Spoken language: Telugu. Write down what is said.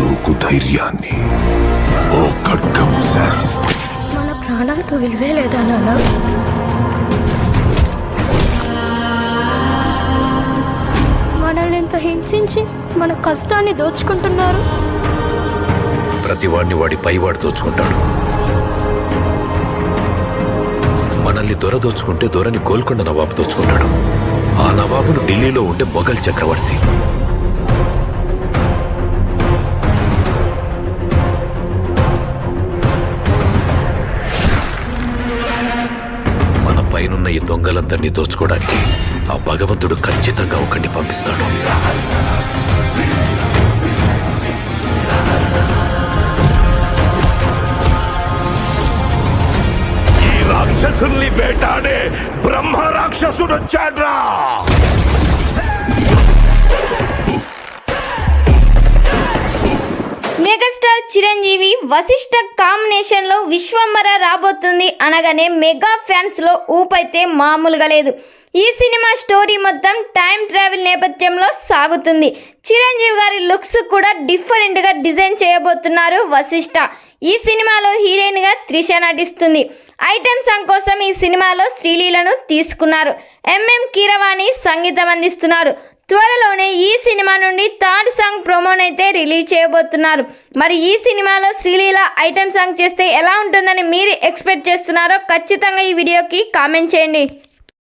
లోకు ధైర్యాన్ని ఓ ఖడ్గం శాసిస్తుంది. మన ప్రాణాలకు విలువే లేదా నాన్న? మనల్ని ఎంత హింసించి మన కష్టాన్ని దోచుకుంటున్నారు. ప్రతివాడిని వాడి పైవాడు దోచుకుంటాడు. మనల్ని దొర దోచుకుంటే దొరని గోల్కొండ నవాబు దోచుకుంటాడు. ఆ నవాబును ఢిల్లీలో ఉండే మొఘల్ చక్రవర్తి. మన పైనున్న ఈ దొంగలందరినీ దోచుకోవడానికి ఆ భగవంతుడు ఖచ్చితంగా ఒకరిని పంపిస్తాడు. రాక్షసుల్ని వేటాడే బ్రహ్మ రాక్షసుడు వచ్చాడ్రా. మెగాస్టార్ చిరంజీవి వశిష్ఠ కాంబినేషన్ లో విశ్వంబర రాబోతుంది అనగానే మెగా ఫ్యాన్స్ లో ఊపైతే మామూలుగా లేదు. ఈ సినిమా స్టోరీ మొత్తం టైం ట్రావెల్ నేపథ్యంలో సాగుతుంది. చిరంజీవి గారి లుక్స్ కూడా డిఫరెంట్ గా డిజైన్ చేయబోతున్నారు వశిష్ఠ. ఈ సినిమాలో హీరోయిన్ గా త్రిష నటిస్తుంది. ఐటెం సాంగ్ కోసం ఈ సినిమాలో శ్రీలీలను తీసుకున్నారు. కీరవాణి సంగీతం అందిస్తున్నారు. త్వరలోనే ఈ సినిమా నుండి థర్డ్ సాంగ్ ప్రోమోనైతే రిలీజ్ చేయబోతున్నారు. మరి ఈ సినిమాలో శ్రీలీల ఐటెం సాంగ్ చేస్తే ఎలా ఉంటుందని మీరు ఎక్స్పెక్ట్ చేస్తున్నారో ఖచ్చితంగా ఈ వీడియోకి కామెంట్ చేయండి.